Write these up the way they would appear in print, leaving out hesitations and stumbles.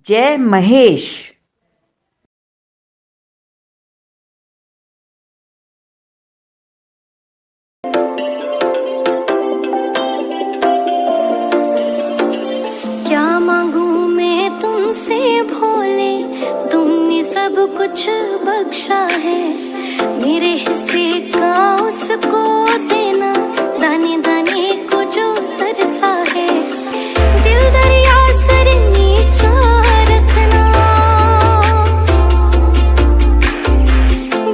जय महेश। क्या मांगू मैं तुमसे भोले, तुमने सब कुछ बख्शा है। मेरे हिस्से का उसको देना, दाने दाने को जो तरसा है। दिल दरिया सर नीचा रखना,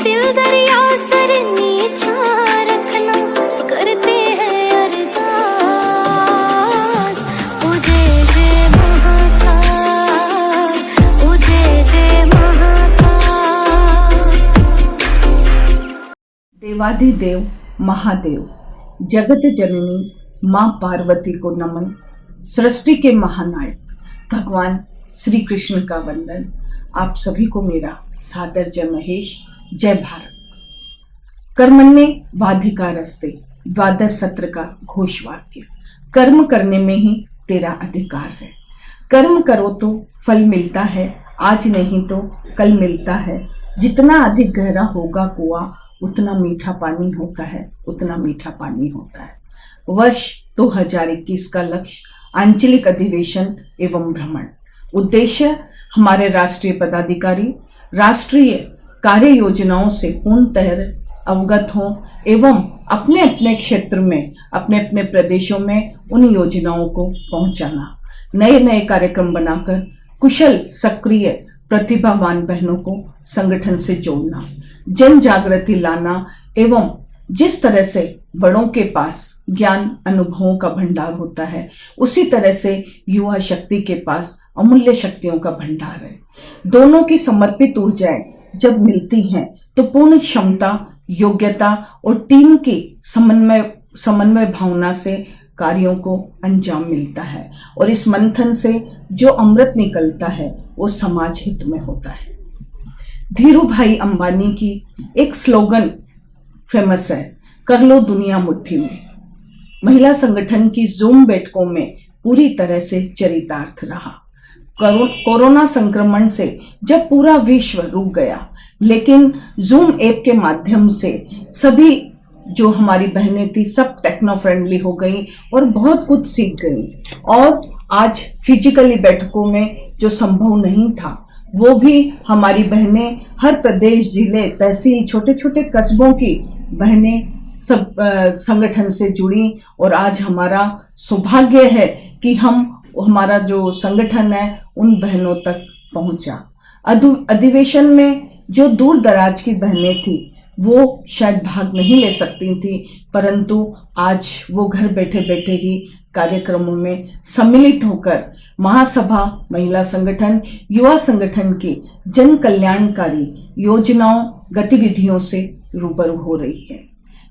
दिल दरिया सर नीचा रखना, करते हैं अरदास। ओ जय जय महाकाल, ओ जय जय महाकाल। देवाधिदेव महादेव, जगत जननी माँ पार्वती को नमन। सृष्टि के महानायक भगवान श्री कृष्ण का वंदन। आप सभी को मेरा सादर जय महेश, जय भारत। कर्मण्ये वाधिकारस्ते, द्वादश सत्र का घोष वाक्य। कर्म करने में ही तेरा अधिकार है। कर्म करो तो फल मिलता है, आज नहीं तो कल मिलता है। जितना अधिक गहरा होगा कुआं, उतना मीठा पानी होता है, उतना मीठा पानी होता है। वर्ष 2021 का लक्ष्य आंचलिक अधिवेशन एवं भ्रमण। उद्देश्य हमारे राष्ट्रीय पदाधिकारी राष्ट्रीय कार्य योजनाओं से पूर्णतः अवगत हों एवं अपने अपने क्षेत्र में, अपने अपने प्रदेशों में उन योजनाओं को पहुंचाना। नए नए कार्यक्रम बनाकर कुशल सक्रिय प्रतिभावान बहनों को संगठन से जोड़ना, जन जागृति लाना एवं जिस तरह से बड़ों के पास ज्ञान अनुभवों का भंडार होता है, उसी तरह से युवा शक्ति के पास अमूल्य शक्तियों का भंडार है। दोनों की समर्पित ऊर्जाएं जब मिलती हैं तो पूर्ण क्षमता, योग्यता और टीम की समन्वय भावना से कार्यों को अंजाम मिलता है और इस मंथन से जो अमृत निकलता है वो समाज हित में होता है। धीरू भाई अंबानी की एक स्लोगन फेमस है, कर लो दुनिया मुट्ठी में। महिला संगठन की जूम बैठकों में पूरी तरह से चरितार्थ रहा। कोरोना संक्रमण से जब पूरा विश्व रुक गया, लेकिन जूम ऐप के माध्यम से सभी जो हमारी बहनें थी सब टेक्नो फ्रेंडली हो गई और बहुत कुछ सीख गई। और आज फिजिकली बैठकों में जो संभव नहीं था, वो भी हमारी बहनें हर प्रदेश, जिले, तहसील, छोटे छोटे कस्बों की बहनें सब संगठन से जुड़ी। और आज हमारा सौभाग्य है कि हमारा जो संगठन है उन बहनों तक पहुंचा। अधिवेशन में जो दूर दराज की बहनें थी वो शायद भाग नहीं ले सकती थी, परंतु आज वो घर बैठे बैठे ही कार्यक्रमों में सम्मिलित होकर महासभा, महिला संगठन, युवा संगठन की जन कल्याणकारी योजनाओं, गतिविधियों से रूबरू हो रही है।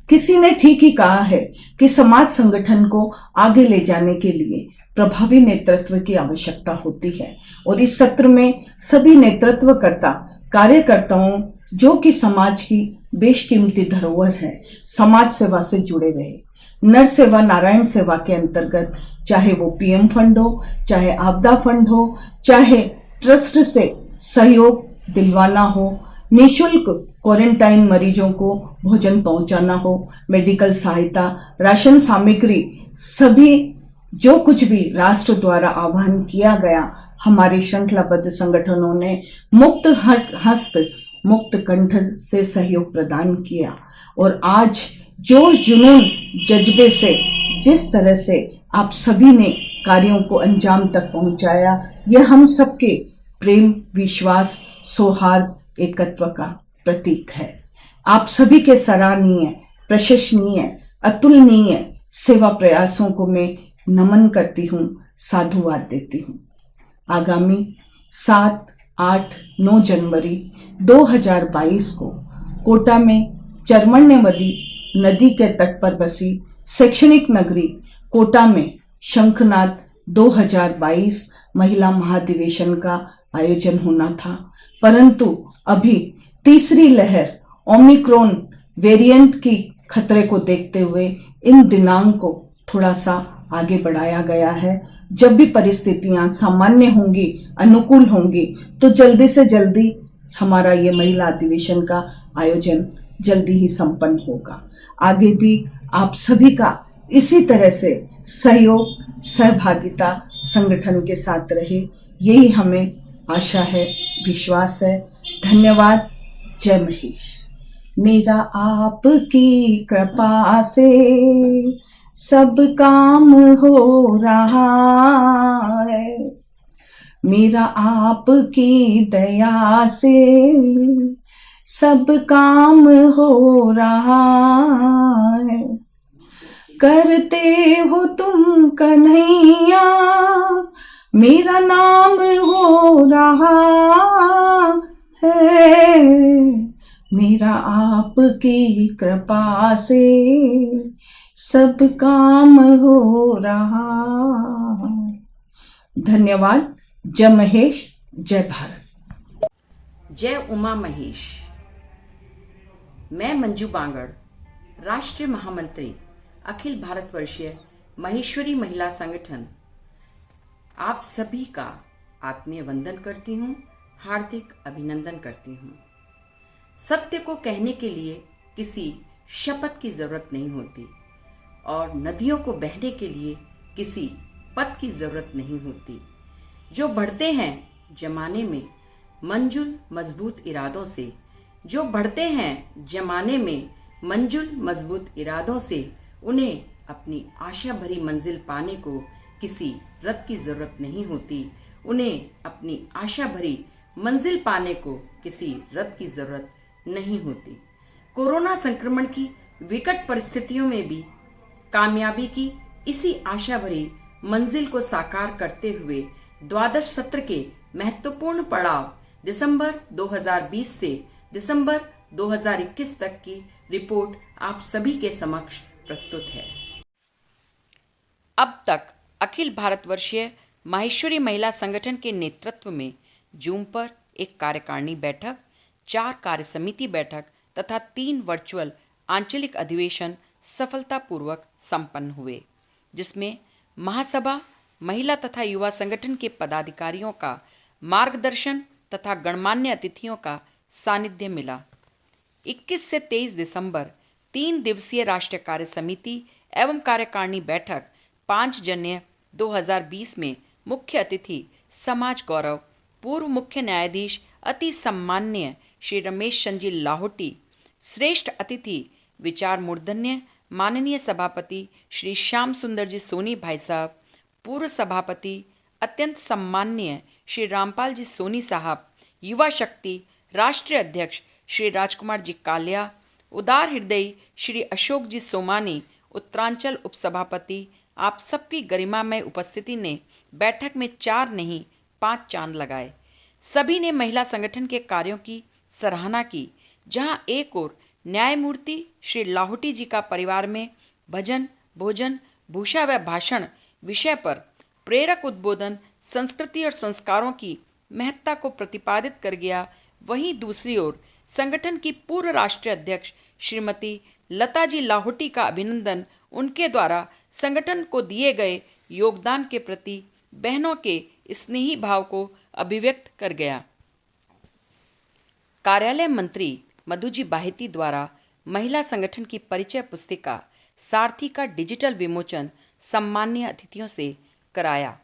किसी ने ठीक ही कहा है कि समाज संगठन को आगे ले जाने के लिए प्रभावी नेतृत्व की आवश्यकता होती है और इस सत्र में सभी नेतृत्वकर्ता, कार्यकर्ताओं जो कि समाज की बेशकीमती धरोहर है, समाज सेवा से जुड़े रहे। नर सेवा नारायण सेवा के अंतर्गत चाहे वो पीएम फंड हो, चाहे आपदा फंड हो, चाहे ट्रस्ट से सहयोग दिलवाना हो, निःशुल्क क्वारंटाइन मरीजों को भोजन पहुंचाना हो, मेडिकल सहायता, राशन सामग्री, सभी जो कुछ भी राष्ट्र द्वारा आह्वान किया गया, हमारे श्रृंखलाबद्ध संगठनों ने मुक्त हस्त, मुक्त कंठ से सहयोग प्रदान किया। और आज जोश जुनून जज्बे से जिस तरह से आप सभी ने कार्यों को अंजाम तक पहुंचाया, यह हम सबके प्रेम, विश्वास, सौहार्द, एकत्व का प्रतीक है। आप सभी के सराहनीय, प्रशंसनीय, अतुलनीय सेवा प्रयासों को मैं नमन करती हूँ, साधुवाद देती हूँ। आगामी 7, 8, 9 जनवरी 2022 को कोटा में चर्मण्यवती नदी के तट पर बसी शैक्षणिक नगरी कोटा में शंखनाद 2022 महिला महाधिवेशन का आयोजन होना था, परंतु अभी तीसरी लहर ओमिक्रॉन वेरिएंट की खतरे को देखते हुए इन दिनांक को थोड़ा सा आगे बढ़ाया गया है। जब भी परिस्थितियां सामान्य होंगी, अनुकूल होंगी, तो जल्दी से जल्दी हमारा ये महिला अधिवेशन का आयोजन जल्दी ही संपन्न होगा। आगे भी आप सभी का इसी तरह से सहयोग, सहभागिता संगठन के साथ रहे, यही हमें आशा है, विश्वास है। धन्यवाद। जय महेश। मेरा आपकी कृपा से सब काम हो रहा है, मेरा आपकी दया से सब काम हो रहा है। करते हो तुम कन्हैया, मेरा नाम हो रहा है, मेरा आपकी कृपा से सब काम हो रहा। धन्यवाद। जय महेश, जय भारत। जय उमा महेश। मैं मंजू बांगड़, राष्ट्रीय महामंत्री अखिल भारतवर्षीय महेश्वरी महिला संगठन, आप सभी का आत्मीय वंदन करती हूँ, हार्दिक अभिनंदन करती हूँ। सत्य को कहने के लिए किसी शपथ की जरूरत नहीं होती और नदियों को बहने के लिए किसी पथ की जरूरत नहीं होती। जो बढ़ते हैं जमाने में मंजुल मजबूत इरादों से, जो बढ़ते हैं जमाने में मंजुल मजबूत इरादों से, उन्हें अपनी आशा भरी मंजिल पाने को किसी रथ की जरूरत नहीं होती। उन्हें अपनी आशा भरी मंजिल पाने को किसी रथ की जरूरत नहीं होती। कोरोना संक्रमण की विकट परिस्थितियों में भी कामयाबी की इसी आशा भरी मंजिल को साकार करते हुए द्वादश सत्र के महत्वपूर्ण पड़ाव दिसंबर 2020 से दिसंबर 2021 तक की रिपोर्ट आप सभी के समक्ष प्रस्तुत है। अब तक अखिल भारतवर्षीय माहेश्वरी महिला संगठन के नेतृत्व में जूम पर एक कार्यकारिणी बैठक, 4 कार्य समिति बैठक तथा 3 वर्चुअल आंचलिक अधिवेशन सफलतापूर्वक संपन्न हुए, जिसमें महासभा, महिला तथा युवा संगठन के पदाधिकारियों का मार्गदर्शन तथा गणमान्य अतिथियों का सानिध्य मिला। 21 से 23 दिसंबर 3 दिवसीय राष्ट्रीय कार्य समिति एवं कार्यकारिणी बैठक 5 जनवरी 2020 में मुख्य अतिथि समाज गौरव पूर्व मुख्य न्यायाधीश अति सम्माननीय श्री रमेश चंद्र जी लाहोटी, श्रेष्ठ अतिथि विचार मूर्धन्य माननीय सभापति श्री श्याम सुंदर जी सोनी भाई साहब, पूर्व सभापति अत्यंत सम्माननीय श्री रामपाल जी सोनी साहब, युवा शक्ति राष्ट्रीय अध्यक्ष श्री राजकुमार जी कालिया, उदार हृदयी श्री अशोक जी सोमानी, उत्तरांचल उपसभापति, आप सबकी गरिमामय उपस्थिति ने बैठक में 4 नहीं 5 चांद लगाए। सभी ने महिला संगठन के कार्यों की सराहना की, जहां एक ओर न्यायमूर्ति श्री लाहोटी जी का परिवार में भजन, भोजन, भूषा व भाषण विषय पर प्रेरक उद्बोधन संस्कृति और संस्कारों की महत्ता को प्रतिपादित कर गया, वहीं दूसरी ओर संगठन की पूर्व राष्ट्रीय अध्यक्ष श्रीमती लता जी लाहोटी का अभिनंदन उनके द्वारा संगठन को दिए गए योगदान के प्रति बहनों के स्नेही भाव को अभिव्यक्त कर गया। कार्यालय मंत्री मधुजी बाहिती द्वारा महिला संगठन की परिचय पुस्तिका सारथी का डिजिटल विमोचन सम्मानीय अतिथियों से कराया।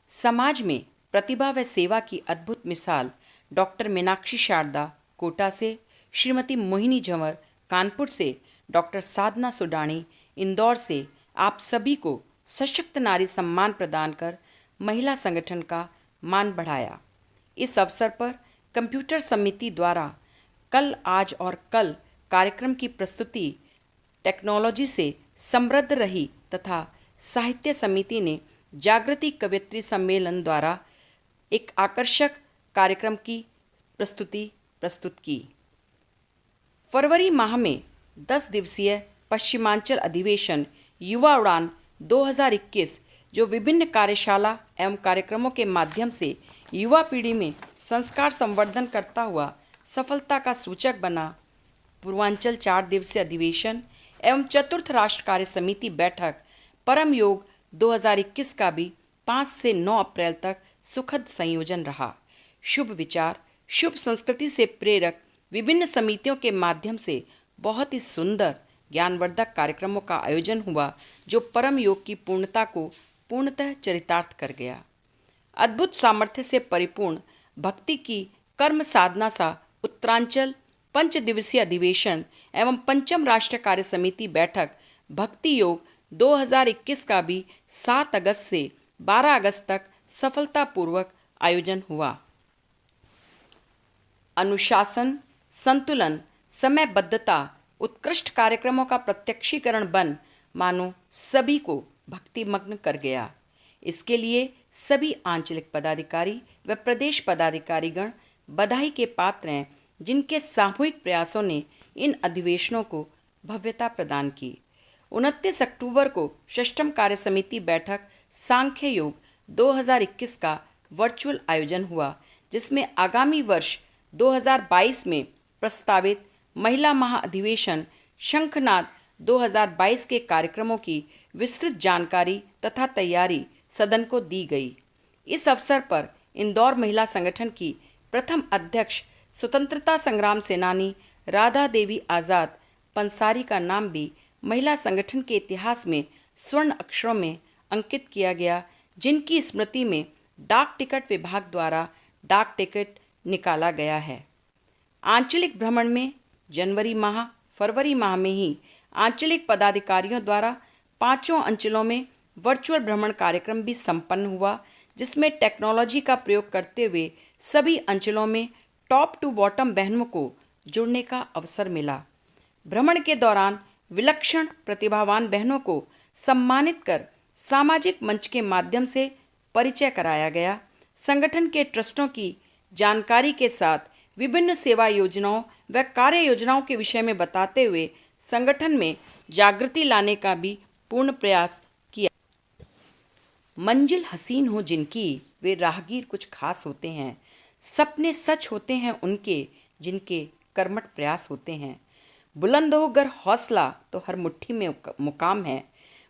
समाज में प्रतिभा व सेवा की अद्भुत मिसाल डॉक्टर मीनाक्षी शारदा कोटा से, श्रीमती मोहिनी झंवर कानपुर से, डॉक्टर साधना सुडानी इंदौर से आप सभी को सशक्त नारी सम्मान प्रदान कर महिला संगठन का मान बढ़ाया। इस अवसर पर कंप्यूटर समिति द्वारा कल, आज और कल कार्यक्रम की प्रस्तुति टेक्नोलॉजी से समृद्ध रही तथा साहित्य समिति ने जागृति कवियत्री सम्मेलन द्वारा एक आकर्षक कार्यक्रम की प्रस्तुति प्रस्तुत की। फरवरी माह में 10 दिवसीय पश्चिमांचल अधिवेशन युवा उड़ान 2021 जो विभिन्न कार्यशाला एवं कार्यक्रमों के माध्यम से युवा पीढ़ी में संस्कार संवर्धन करता हुआ सफलता का सूचक बना। पूर्वांचल 4 दिवसीय अधिवेशन एवं चतुर्थ राष्ट्र कार्य समिति बैठक परम योग 2021 का भी 5 से 9 अप्रैल तक सुखद संयोजन रहा। शुभ विचार, शुभ संस्कृति से प्रेरक विभिन्न समितियों के माध्यम से बहुत ही सुंदर ज्ञानवर्धक कार्यक्रमों का आयोजन हुआ, जो परम योग की पूर्णता को पूर्णतः चरितार्थ कर गया। अद्भुत सामर्थ्य से परिपूर्ण भक्ति की कर्म साधना सा उत्तरांचल 5 दिवसीय अधिवेशन एवं पंचम राष्ट्रीय कार्य समिति बैठक भक्ति योग 2021 का भी 7 अगस्त से 12 अगस्त तक सफलतापूर्वक आयोजन हुआ। अनुशासन, संतुलन, समयबद्धता, उत्कृष्ट कार्यक्रमों का प्रत्यक्षीकरण बन मानो सभी को भक्तिमग्न कर गया। इसके लिए सभी आंचलिक पदाधिकारी व प्रदेश पदाधिकारीगण बधाई के पात्र हैं, जिनके सामूहिक प्रयासों ने इन अधिवेशनों को भव्यता प्रदान की। 29 अक्टूबर को षष्ठम कार्य समिति बैठक सांख्य योग 2021 का वर्चुअल आयोजन हुआ, जिसमें आगामी वर्ष 2022 में प्रस्तावित महिला महाअधिवेशन शंखनाद 2022 के कार्यक्रमों की विस्तृत जानकारी तथा तैयारी सदन को दी गई। इस अवसर पर इंदौर महिला संगठन की प्रथम अध्यक्ष स्वतंत्रता संग्राम सेनानी राधा देवी आज़ाद पंसारी का नाम भी महिला संगठन के इतिहास में स्वर्ण अक्षरों में अंकित किया गया, जिनकी स्मृति में डाक टिकट विभाग द्वारा डाक टिकट निकाला गया है। आंचलिक भ्रमण में जनवरी माह, फरवरी माह में ही आंचलिक पदाधिकारियों द्वारा 5 अंचलों में वर्चुअल भ्रमण कार्यक्रम भी संपन्न हुआ, जिसमें टेक्नोलॉजी का प्रयोग करते हुए सभी अंचलों में टॉप टू बॉटम बहनों को जुड़ने का अवसर मिला। भ्रमण के दौरान विलक्षण प्रतिभावान बहनों को सम्मानित कर सामाजिक मंच के माध्यम से परिचय कराया गया। संगठन के ट्रस्टों की जानकारी के साथ विभिन्न सेवा योजनाओं व कार्य योजनाओं के विषय में बताते हुए संगठन में जागृति लाने का भी पूर्ण प्रयास किया। मंजिल हसीन हो जिनकी, वे राहगीर कुछ खास होते हैं। सपने सच होते हैं उनके, जिनके कर्मठ प्रयास होते हैं। बुलंद हो गर हौसला तो हर मुट्ठी में मुकाम है।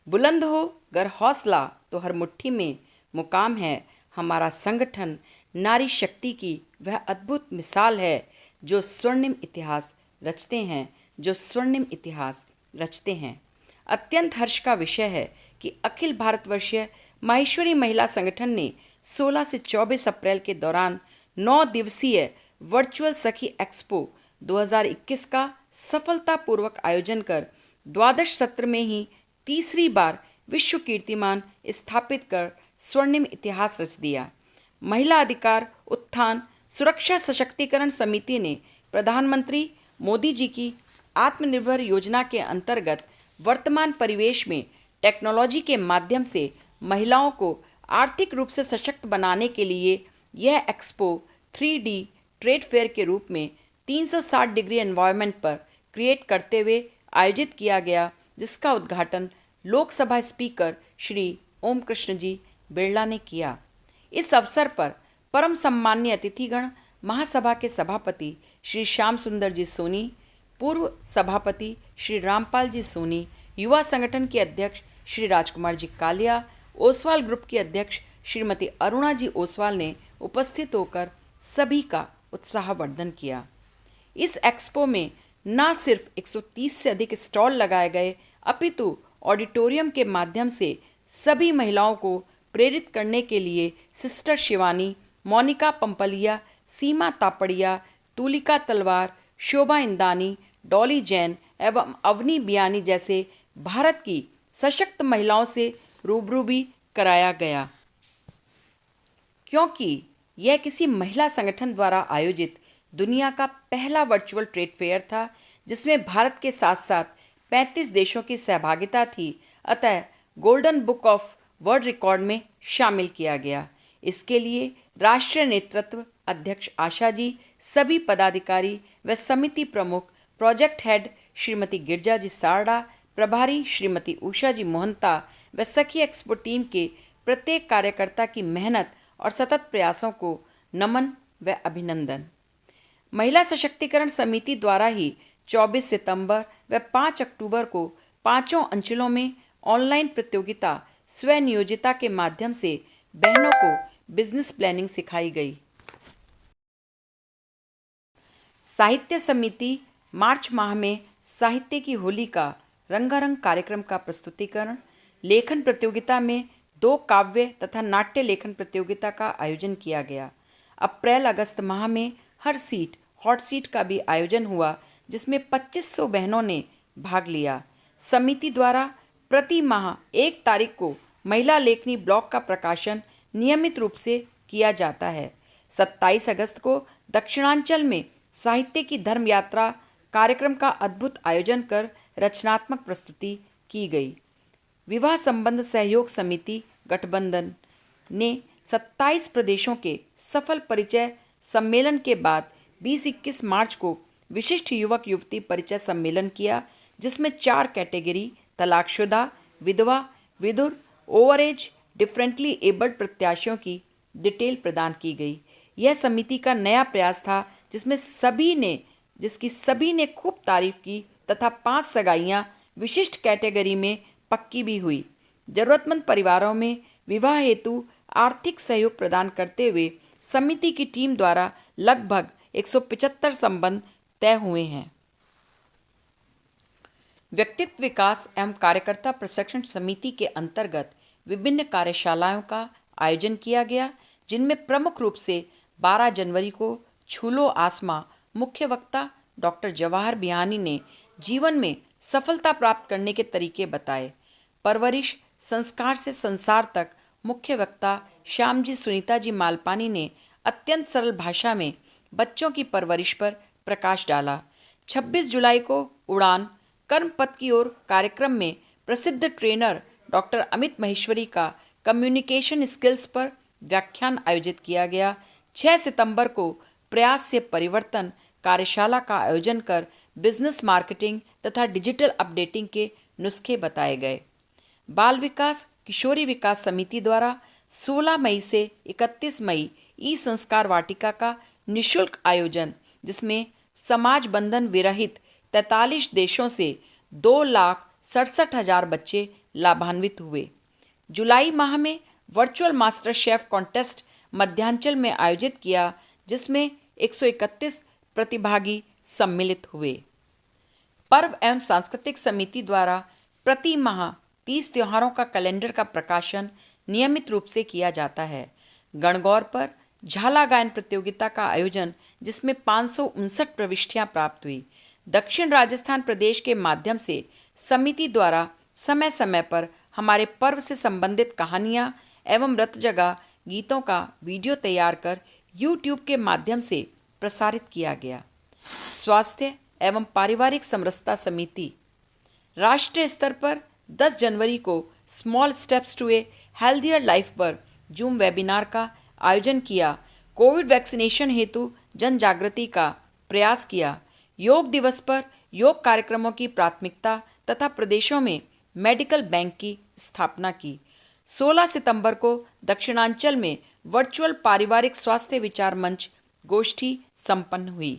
बुलंद हो गर हौसला तो हर मुट्ठी में मुकाम है। हमारा संगठन नारी शक्ति की वह अद्भुत मिसाल है, जो स्वर्णिम इतिहास रचते हैं, जो स्वर्णिम इतिहास रचते हैं। अत्यंत हर्ष का विषय है कि अखिल भारतवर्षीय माहेश्वरी महिला संगठन ने 16 से 24 अप्रैल के दौरान 9 दिवसीय वर्चुअल सखी एक्सपो 2021 का सफलतापूर्वक आयोजन कर द्वादश सत्र में ही तीसरी बार विश्व कीर्तिमान स्थापित कर स्वर्णिम इतिहास रच दिया। महिला अधिकार उत्थान सुरक्षा सशक्तिकरण समिति ने प्रधानमंत्री मोदी जी की आत्मनिर्भर योजना के अंतर्गत वर्तमान परिवेश में टेक्नोलॉजी के माध्यम से महिलाओं को आर्थिक रूप से सशक्त बनाने के लिए यह एक्सपो 3D ट्रेड फेयर के रूप में 360 डिग्री एनवायरनमेंट पर क्रिएट करते हुए आयोजित किया गया, जिसका उद्घाटन लोकसभा स्पीकर श्री ओम कृष्ण जी बिरला ने किया। इस अवसर पर परम सम्मान्य अतिथिगण महासभा के सभापति श्री श्याम सुंदर जी सोनी, पूर्व सभापति श्री रामपाल जी सोनी, युवा संगठन के अध्यक्ष श्री राजकुमार जी कालिया, ओसवाल ग्रुप की अध्यक्ष श्रीमती अरुणा जी ओसवाल ने उपस्थित होकर सभी का उत्साहवर्धन किया। इस एक्सपो में न सिर्फ 130 से अधिक स्टॉल लगाए गए, अपितु ऑडिटोरियम के माध्यम से सभी महिलाओं को प्रेरित करने के लिए सिस्टर शिवानी, मोनिका पंपलिया, सीमा तापड़िया, तुलिका तलवार, शोभा इंदानी, डॉली जैन एवं अवनी बियानी जैसे भारत की सशक्त महिलाओं से रूबरू भी कराया गया। क्योंकि यह किसी महिला संगठन द्वारा आयोजित दुनिया का पहला वर्चुअल ट्रेड फेयर था, जिसमें भारत के साथ साथ 35 देशों की सहभागिता थी, अतः golden book of world record में शामिल किया गया। इसके लिए राष्ट्रीय नेतृत्व अध्यक्ष आशा जी, सभी पदाधिकारी व समिति प्रमुख, प्रोजेक्ट हेड श्रीमती गिरजा जी सारडा, प्रभारी श्रीमती उषा जी मोहंता व सखी एक्सपो टीम के प्रत्येक कार्यकर्ता की मेहनत और सतत प्रयासों को नमन व अभिनंदन। महिला सशक्तिकरण समिति द्वारा ही 24 सितंबर व 5 अक्टूबर को 5 अंचलों में ऑनलाइन प्रतियोगिता स्वनियोजिता के माध्यम से बहनों को बिजनेस प्लानिंग सिखाई गई। साहित्य समिति मार्च माह में साहित्य की होली का रंगारंग कार्यक्रम का प्रस्तुतिकरण। लेखन प्रतियोगिता में 2 काव्य तथा नाट्य लेखन प्रतियोगिता का आयोजन किया गया। अप्रैल अगस्त माह में हर सीट हॉट सीट का भी आयोजन हुआ, जिसमें 2500 बहनों ने भाग लिया। समिति द्वारा प्रति माह 1 तारीख को महिला लेखनी ब्लॉग का प्रकाशन नियमित रूप से किया जाता है। 27 अगस्त को दक्षिणांचल में साहित्य की धर्म यात्रा कार्यक्रम का अद्भुत आयोजन कर रचनात्मक प्रस्तुति की गई। विवाह संबंध सहयोग समिति गठबंधन ने 27 प्रदेशों के सफल परिचय सम्मेलन के बाद 20-21 मार्च को विशिष्ट युवक युवती परिचय सम्मेलन किया, जिसमें 4 कैटेगरी तलाकशुदा, विधवा, विधुर, ओवर एज, डिफरेंटली एबल्ड प्रत्याशियों की डिटेल प्रदान की गई। यह समिति का नया प्रयास था, जिसकी सभी ने खूब तारीफ की तथा 5 सगाइयां विशिष्ट कैटेगरी में पक्की भी हुई। जरूरतमंद परिवारों में विवाह हेतु आर्थिक सहयोग प्रदान करते हुए समिति की टीम द्वारा लगभग 175 संबंध तय हुए हैं। व्यक्तित्व विकास एवं कार्यकर्ता प्रशिक्षण समिति के अंतर्गत विभिन्न कार्यशालाओं का आयोजन किया गया, जिनमें प्रमुख रूप से 12 जनवरी को छूलो आसमां मुख्य वक्ता डॉक्टर जवाहर बिहानी ने जीवन में सफलता प्राप्त करने के तरीके बताए। परवरिश संस्कार से संसार तक मुख्य वक्ता श्यामजी सुनीता जी मालपानी ने अत्यंत सरल भाषा में बच्चों की परवरिश पर प्रकाश डाला। 26 जुलाई को उड़ान कर्म पथ की ओर कार्यक्रम में प्रसिद्ध ट्रेनर डॉक्टर अमित महेश्वरी का कम्युनिकेशन स्किल्स पर व्याख्यान आयोजित किया गया। 6 सितंबर को प्रयास से परिवर्तन कार्यशाला का आयोजन कर बिजनेस मार्केटिंग तथा डिजिटल अपडेटिंग के नुस्खे बताए गए। बाल विकास किशोरी विकास समिति द्वारा 16 मई से 31 मई ई संस्कार वाटिका का निःशुल्क आयोजन, जिसमें समाज बंधन विरहित 43 देशों से 2,67,000 बच्चे लाभान्वित हुए। जुलाई माह में virtual master chef contest Madhyanchal में आयोजित किया, जिसमें 131 प्रतिभागी सम्मिलित हुए। पर्व एवं सांस्कृतिक समिति द्वारा प्रति माह 30 त्योहारों का कैलेंडर का प्रकाशन नियमित रूप से किया जाता है। गणगौर पर झाला गायन प्रतियोगिता का आयोजन, जिसमें 559 प्रविष्टियां प्राप्त हुई। दक्षिण राजस्थान प्रदेश के माध्यम से समिति द्वारा समय समय पर हमारे पर्व से संबंधित कहानियां एवं रत जगह गीतों का वीडियो तैयार कर YouTube के माध्यम से प्रसारित किया गया। स्वास्थ्य एवं पारिवारिक समरसता समिति राष्ट्रीय स्तर पर 10 जनवरी को small steps to a healthier life पर जूम वेबिनार का आयोजन किया। कोविड वैक्सीनेशन हेतु जन जागृति का प्रयास किया। योग दिवस पर योग कार्यक्रमों की प्राथमिकता तथा प्रदेशों में मेडिकल बैंक की स्थापना की। 16 सितंबर को दक्षिणांचल में वर्चुअल पारिवारिक स्वास्थ्य विचार मंच गोष्ठी संपन्न हुई।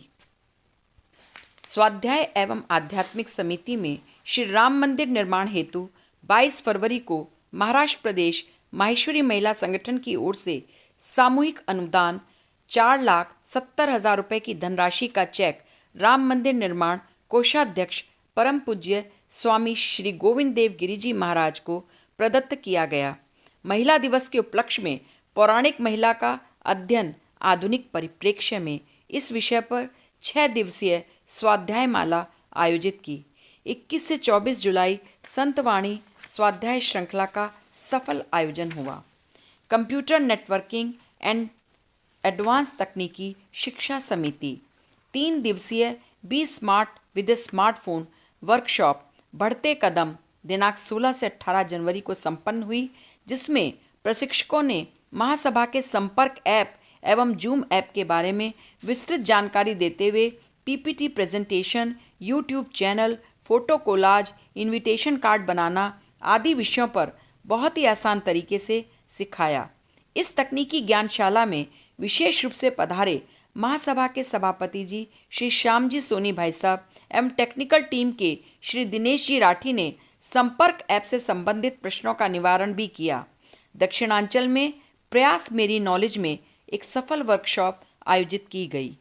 स्वाध्याय एवं आध्यात्मिक समिति में श्री राम मंदिर निर्माण हेतु 22 फरवरी को महाराष्ट्र प्रदेश माहेश्वरी महिला संगठन की ओर से सामूहिक अनुदान 4,70,000 रुपये की धनराशि का चेक राम मंदिर निर्माण कोषाध्यक्ष परम पूज्य स्वामी श्री गोविंद देव गिरी जी महाराज को प्रदत्त किया गया। महिला दिवस के उपलक्ष्य में पौराणिक महिला का अध्ययन आधुनिक परिप्रेक्ष्य में इस विषय पर 6 दिवसीय स्वाध्याय माला आयोजित की। 21 से 24 जुलाई संतवाणी स्वाध्याय श्रृंखला का सफल आयोजन हुआ। कंप्यूटर नेटवर्किंग एंड एडवांस तकनीकी शिक्षा समिति 3 दिवसीय be smart with a smartphone workshop बढ़ते कदम दिनांक 16 से 18 जनवरी को संपन्न हुई, जिसमें प्रशिक्षकों ने महासभा के संपर्क ऐप एवं जूम ऐप के बारे में विस्तृत जानकारी देते हुए PPT presentation, YouTube channel, photo collage, invitation card बनाना आदि विषयों पर बहुत ही आसान तरीके से सिखाया। इस तकनीकी ज्ञानशाला में विशेष रूप से पधारे महासभा के सभापति जी श्री श्यामजी सोनी भाई साहब एवं टेक्निकल टीम के श्री दिनेश जी राठी ने संपर्क ऐप से संबंधित प्रश्नों का निवारण भी किया। दक्षिणांचल में प्रयास मेरी नॉलेज में एक सफल वर्कशॉप आयोजित की गई।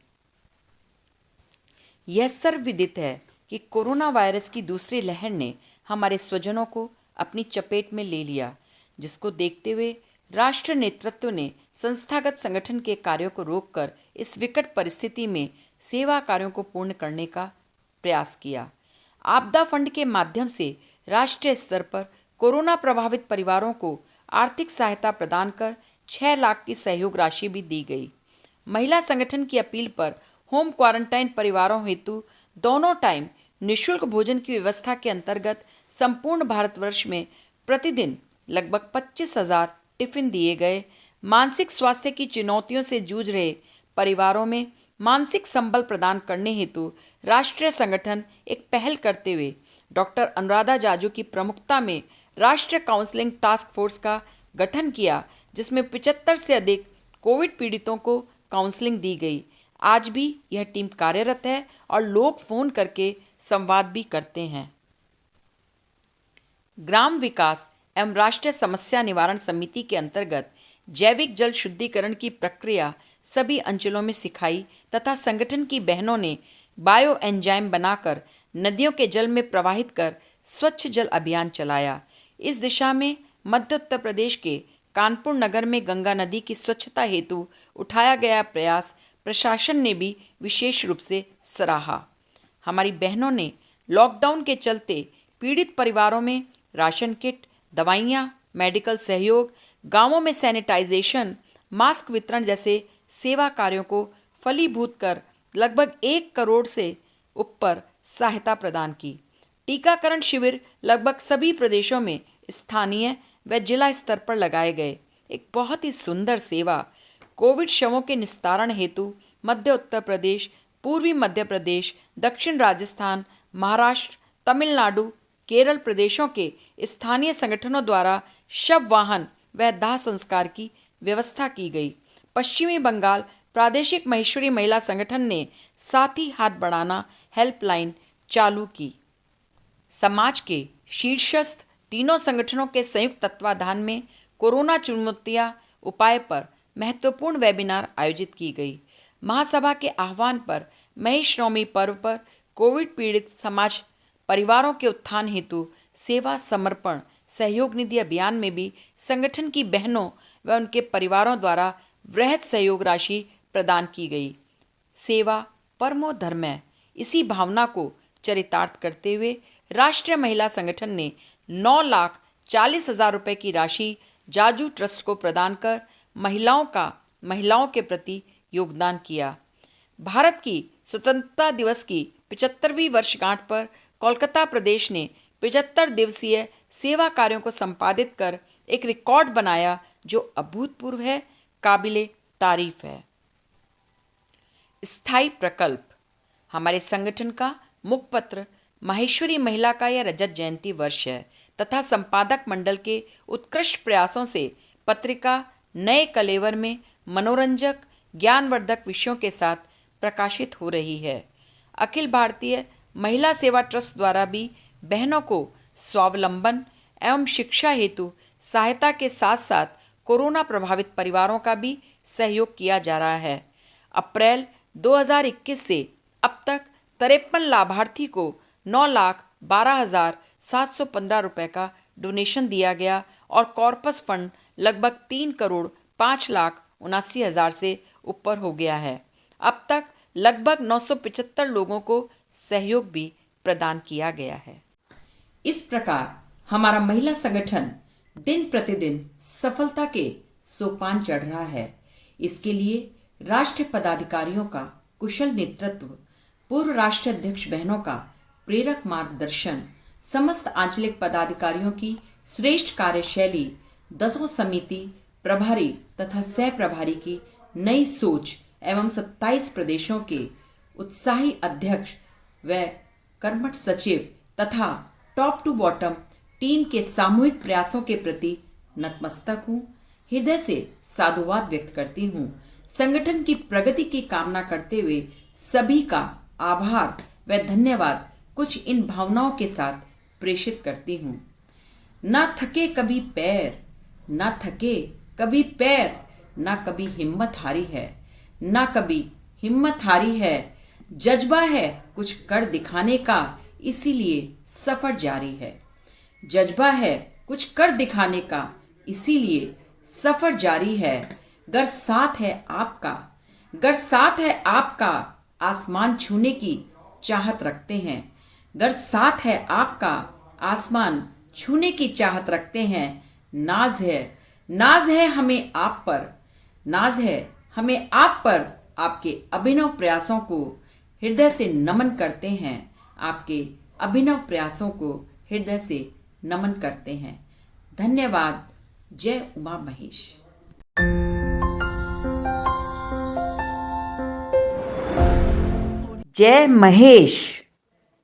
यह सर्वविदित है कि कोरोना वायरस की दूसरी लहर ने हमारे स्वजनों को अपनी चपेट में ले लिया, जिसको देखते हुए राष्ट्र नेतृत्व ने संस्थागत संगठन के कार्यों को रोककर इस विकट परिस्थिति में सेवा कार्यों को पूर्ण करने का प्रयास किया। आपदा फंड के माध्यम से राष्ट्रीय स्तर पर कोरोना प्रभावित परिवारों को आर्थिक सहायता प्रदान कर 6 लाख की सहयोग राशि भी दी गई। महिला संगठन की अपील पर होम क्वारंटाइन परिवारों हेतु दोनों टाइम निःशुल्क भोजन की व्यवस्था के अंतर्गत संपूर्ण भारतवर्ष में प्रतिदिन लगभग 25,000 टिफिन दिए गए। मानसिक स्वास्थ्य की चुनौतियों से जूझ रहे परिवारों में मानसिक संबल प्रदान करने हेतु राष्ट्रीय संगठन एक पहल करते हुए डॉक्टर अनुराधा जाजू की प्रमुखता में राष्ट्रीय काउंसलिंग टास्क फोर्स का गठन किया, जिसमें 75 से अधिक कोविड पीड़ितों को काउंसलिंग दी गई। आज भी यह टीम कार्यरत है और लोग फोन करके संवाद भी करते हैं। ग्राम विकास एवं राष्ट्रीय समस्या निवारण समिति के अंतर्गत जैविक जल शुद्धिकरण की प्रक्रिया सभी अंचलों में सिखाई तथा संगठन की बहनों ने बायो एंजाइम बनाकर नदियों के जल में प्रवाहित कर स्वच्छ जल अभियान चलाया। इस दिशा में मध्य उत्तर प्रदेश के कानपुर नगर में गंगा नदी की स्वच्छता हेतु उठाया गया प्रयास प्रशासन ने भी विशेष रूप से सराहा। हमारी बहनों ने लॉकडाउन के चलते पीड़ित परिवारों में राशन किट, दवाइयाँ, मेडिकल सहयोग, गांवों में सैनिटाइजेशन, मास्क वितरण जैसे सेवा कार्यों को फलीभूत कर लगभग 1 करोड़ से ऊपर सहायता प्रदान की। टीकाकरण शिविर लगभग सभी प्रदेशों में स्थानीय व जिला स्तर पर लगाए गए। एक बहुत ही सुंदर सेवा कोविड शवों के निस्तारण हेतु मध्य उत्तर प्रदेश, पूर्वी मध्य प्रदेश, दक्षिण राजस्थान, महाराष्ट्र, तमिलनाडु, केरल प्रदेशों के स्थानीय संगठनों द्वारा शव वाहन व दाह संस्कार की व्यवस्था की गई। पश्चिमी बंगाल प्रादेशिक महेश्वरी महिला संगठन ने साथी हाथ बढ़ाना हेल्पलाइन चालू की। समाज के शीर्षस्थ तीनों संगठनों के संयुक्त तत्वाधान में कोरोना चुनौतियां उपाय पर महत्वपूर्ण वेबिनार आयोजित की गई। महासभा के आह्वान पर महेश नवमी पर्व पर कोविड पीड़ित समाज परिवारों के उत्थान हेतु सेवा समर्पण सहयोग निधि अभियान में भी संगठन की बहनों व उनके परिवारों द्वारा वृहद सहयोग राशि प्रदान की गई। सेवा परमो धर्म है, इसी भावना को चरितार्थ करते हुए राष्ट्रीय महिला संगठन ने 9,40,000 रुपए की राशि जाजू ट्रस्ट को प्रदान कर महिलाओं के प्रति योगदान किया। भारत की स्वतंत्रता दिवस की 75वीं वर्षगांठ पर कोलकाता प्रदेश ने 75 दिवसीय सेवा कार्यों को संपादित कर एक रिकॉर्ड बनाया जो अभूतपूर्व है, काबिले तारीफ है। स्थायी प्रकल्प हमारे संगठन का मुखपत्र माहेश्वरी महिला का यह रजत जयंती वर्ष है तथा संपादक मंडल के उत्कृष्ट प्रयासों से पत्रिका नए कलेवर में मनोरंजक ज्ञानवर्धक विषयों के साथ प्रकाशित हो रही है। अखिल भारतीय महिला सेवा ट्रस्ट द्वारा भी बहनों को स्वावलंबन एवं शिक्षा हेतु सहायता के साथ साथ कोरोना प्रभावित परिवारों का भी सहयोग किया जा रहा है। अप्रैल 2021 से अब तक 53 लाभार्थी को 9,12,715 रुपए का डोनेशन दिया गया और कॉर्पस फंड लगभग 3,05,79,000 से ऊपर हो गया है। अब तक लगभग 975 लोगों को सहयोग भी प्रदान किया गया है। इस प्रकार हमारा महिला संगठन दिन प्रतिदिन सफलता के सोपान चढ़ रहा है। इसके लिए राष्ट्रीय पदाधिकारियों का कुशल नेतृत्व, पूर्व राष्ट्रीय अध्यक्ष बहनों का प्रेरक मार्गदर्शन, समस्त आंचलिक पदाधिकारियों की श्रेष्ठ कार्यशैली, 10 समिति प्रभारी तथा सह प्रभारी की नई सोच एवं 27 प्रदेशों के उत्साही अध्यक्ष व कर्मठ सचिव तथा टॉप टू बॉटम टीम के सामूहिक प्रयासों के प्रति नतमस्तक हूँ। हृदय से साधुवाद व्यक्त करती हूँ। संगठन की प्रगति की कामना करते हुए सभी का आभार व धन्यवाद कुछ इन भावनाओं के साथ प्रेषित करती हूँ। ना थके कभी पैर, ना थके कभी पैर, ना कभी हिम्मत हारी है, ना कभी हिम्मत हारी है। जज्बा है कुछ कर दिखाने का, इसीलिए सफर जारी है। जज्बा है कुछ कर दिखाने का, इसीलिए सफर जारी है। गर साथ है आपका, गर साथ है आपका, आसमान छूने की चाहत रखते हैं। गर साथ है आपका, आसमान छूने की चाहत रखते हैं। नाज है, नाज है हमें आप पर, नाज है हमें आप पर। आपके अभिनव प्रयासों को हृदय से नमन करते हैं। आपके अभिनव प्रयासों को हृदय से नमन करते हैं। धन्यवाद। जय उमा महेश। जय महेश।